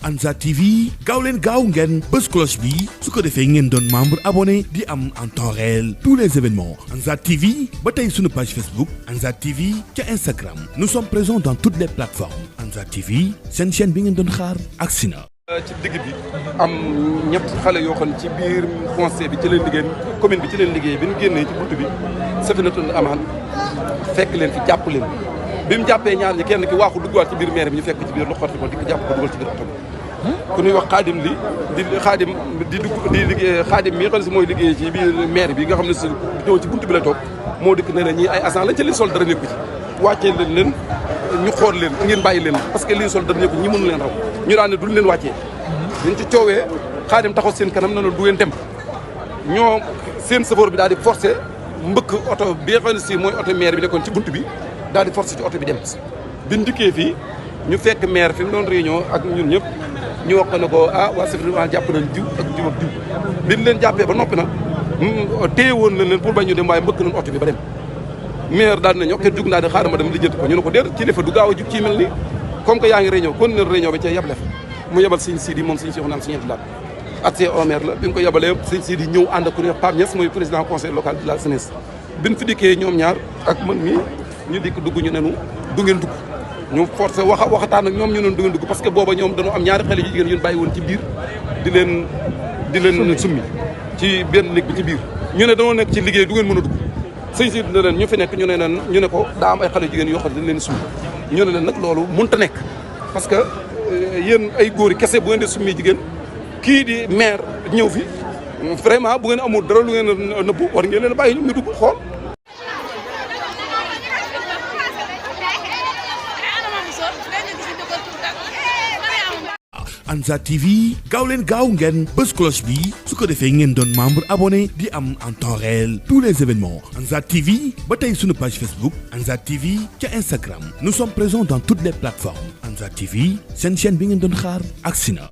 Ansar TV gaaw leen gaaw ngeen bës cloche bi su ko defee ngeen doon membre abonné di am en temps réel tous les événements Ansar TV ba tey sunu page Facebook Ansar TV ca Instagram nous sommes présents dans toutes les plateformes Ansar TV seen chaîne bi ngeen doon xaar agsi na. ci digg bi am ñett xale yoo xam ne ci biir conseil bi ci leen liggéey commune bi ci leen liggéey bi ñu génnee ci buntu bi Safinatoul amane fekk leen fi jàpp leen bi mu jàppee ñaar ñi kenn ki waaxu duggaat ci biir maire bi ñu fekk ci biir lu xotti ko di ko jàpp ko dugal ci biir oto bi ku ñuy wax xaadim liggéey xaadim mi nga xam ne si mooy liggéey ci biir maire bi nga xam ne si ñëw ci buntu bi la toog moo dikk ne la ñii ay agent lañ ci li sol dara nekku ci wàccee leen ñu xool leen ngeen bàyyi leen parce que lii sol dara nekku ñi mënu leen raw ñu daan ne duñ leen wàccee ñu ci coowee xaadim taxaw seen kanam na du ngeen dem ñoo seen chauffeur bi daal di forcé mbëkk oto bi nga xam ne si mooy oto maire bi nekkoon ci buntu bi daal di forcé ci oto bi dem biñ dikkee fii ñu fekk maire fi mu doon réunion ak ñun ñëpp ñu wax ko ne ko waa Safinatoul jàpp nañ diw ak diw ak diw biñ leen jàppee ba noppi nag téye woon nañ leen pour bañ ñu dem waaye mbëkk nañ oto bi ba dem maire daal dinañ okkee jug naa di xaaral ma dem lijjanti ko ñu ne ko déet kilifa du gaaw a jug ci mel ni comme que yaa ngi réunion kon ne réunion bi cee yeble fa mu yebal sëñ Sidi moom sëñ Cheikh naan sëñ Abdoulaye at au maire la bi nga ko yebalee sëñ Sidi ñëw ànd ak ku ñuy wax Pape Niass mooy président conseil local de la jeunesse biñ fi dikkee ñoom ñaar ak man mii ñu dikk dugg ñu nenu du ngeen dugg ñu forcé waxataan ak ñoom ñu neen du ngeen dugg parce que booba ñoom dañoo am ñaari xale yu jigéen ñun bàyyi woon ci biir di leen summi ci benn néeg bi ci biir ñu ne dañoo nekk ci liggéey du ngeen mën a dugg sëñ si ne leen ñu fi nekk ñu ne ko daa am ay xale yu jigéen yoo xam ne dañ leen summi ñu ne leen nag loolu mënut a nekk parce que yéen ay góor yi kese bu ngeen di summi jigéen kii di maire ñëw fi vraiment bu ngeen amul dara lu ngeen nëbbu war ngeen leen bàyyi ñu dugg xool. Ansar TV gaaw leen gaaw ngeen bës cloche bi su ko defee ngeen doon membre abonné di am en temps réel tous les événements Ansar TV ba tey sunu page Facebook Ansar TV ca Instagram nous sommes présents dans toutes les plateformes Ansar TV seen chaîne bi ngeen doon xaar agsi na.